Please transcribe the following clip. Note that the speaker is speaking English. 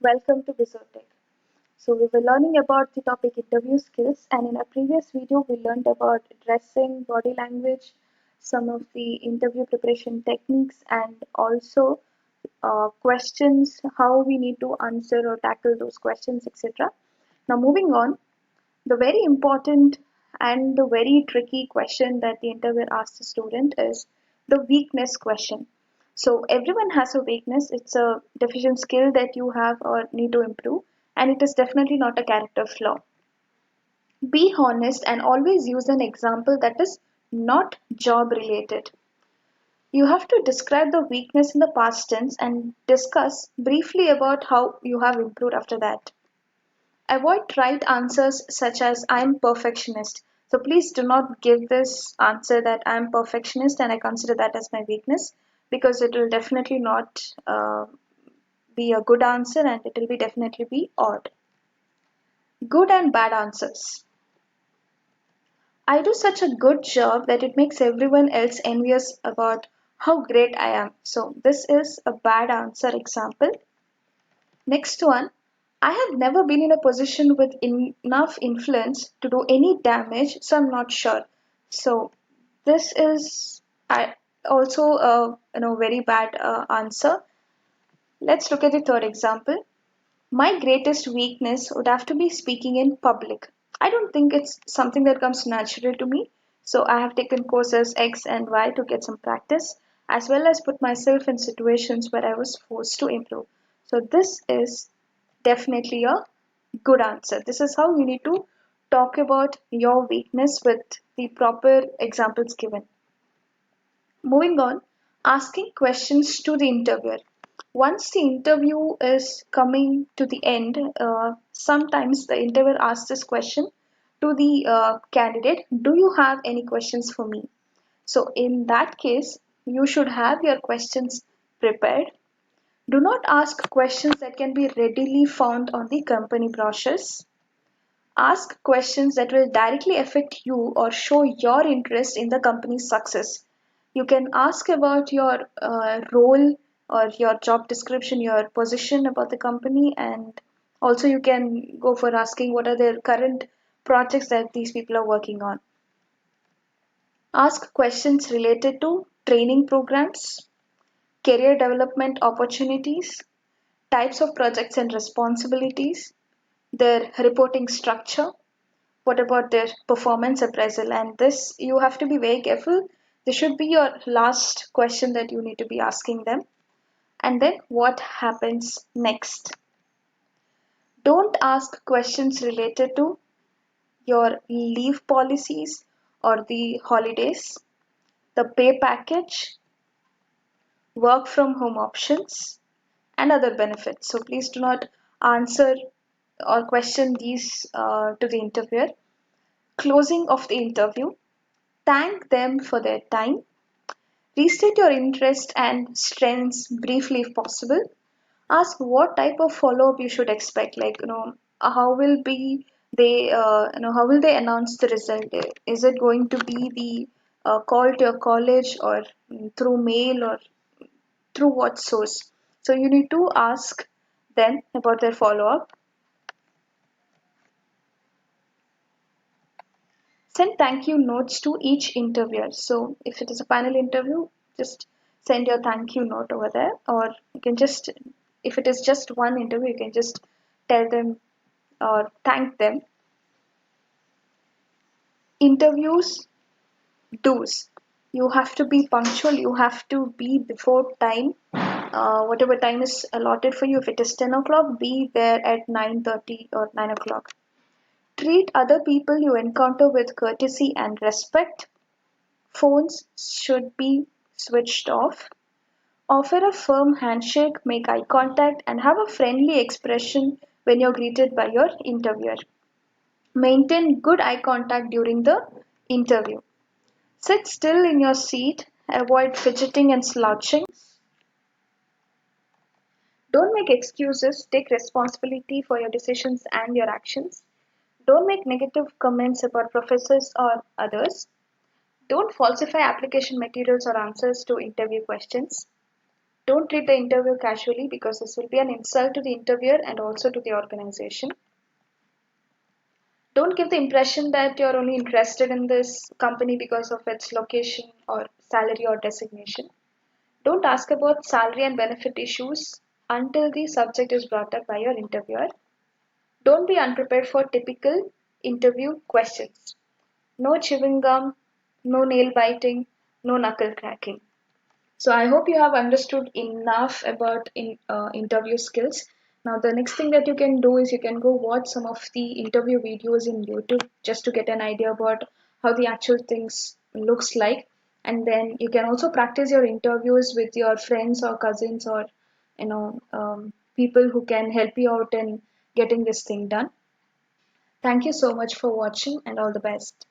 Welcome to Bizotech. So we were learning about the topic interview skills, and in a previous video we learned about dressing, body language, some of the interview preparation techniques, and also questions, how we need to answer or tackle those questions, etc. Now moving on, the very important and the very tricky question that the interviewer asks the student is the weakness question. So everyone has a weakness. It's a deficient skill that you have or need to improve, and it is definitely not a character flaw. Be honest and always use an example that is not job related. You have to describe the weakness in the past tense and discuss briefly about how you have improved after that. Avoid trite answers such as I'm perfectionist. So please do not give this answer that I'm perfectionist and I consider that as my weakness, because it will definitely not be a good answer, and it will be definitely be odd. Good and bad answers. I do such a good job that it makes everyone else envious about how great I am. So this is a bad answer example. Next one, I have never been in a position with enough influence to do any damage, so I'm not sure. So this is also a very bad answer. Let's look at the third example. My greatest weakness would have to be speaking in public. I don't think it's something that comes natural to me. So I have taken courses X and Y to get some practice, as well as put myself in situations where I was forced to improve. So this is definitely a good answer. This is how you need to talk about your weakness with the proper examples given. Moving on, asking questions to the interviewer. Once the interview is coming to the end, sometimes the interviewer asks this question to the candidate: do you have any questions for me? So in that case, you should have your questions prepared. Do not ask questions that can be readily found on the company brochures. Ask questions that will directly affect you or show your interest in the company's success. You can ask about your role or your job description, your position about the company, and also you can go for asking what are the current projects that these people are working on. Ask questions related to training programs, career development opportunities, types of projects and responsibilities, their reporting structure, what about their performance appraisal, and this you have to be very careful. This should be your last question that you need to be asking them. And then what happens next? Don't ask questions related to your leave policies or the holidays, the pay package, work from home options, and other benefits. So please do not answer or question these to the interviewer. Closing of the interview. Thank them for their time. Restate your interest and strengths briefly if possible. Ask what type of follow-up you should expect. Like, how will be they, how will they announce the result? Is it going to be the call to your college, or through mail, or through what source? So you need to ask them about their follow-up. Send thank you notes to each interviewer. So if it is a panel interview, just send your thank you note over there, or you can just, if it is just one interview, you can just tell them or thank them. Interviews do's. You have to be punctual, you have to be before time. Whatever time is allotted for you, if it is 10 o'clock, be there at 9:30 or 9 o'clock. Treat other people you encounter with courtesy and respect. Phones should be switched off. Offer a firm handshake, make eye contact, and have a friendly expression when you're greeted by your interviewer. Maintain good eye contact during the interview. Sit still in your seat, avoid fidgeting and slouching. Don't make excuses, take responsibility for your decisions and your actions. Don't make negative comments about professors or others. Don't falsify application materials or answers to interview questions. Don't treat the interview casually because this will be an insult to the interviewer and also to the organization. Don't give the impression that you're only interested in this company because of its location or salary or designation. Don't ask about salary and benefit issues until the subject is brought up by your interviewer. Don't be unprepared for typical interview questions. No chewing gum, no nail biting, no knuckle cracking. So I hope you have understood enough about interview skills. Now the next thing that you can do is you can go watch some of the interview videos in YouTube just to get an idea about how the actual things looks like. And then you can also practice your interviews with your friends or cousins or people who can help you out in getting this thing done. Thank you so much for watching and all the best.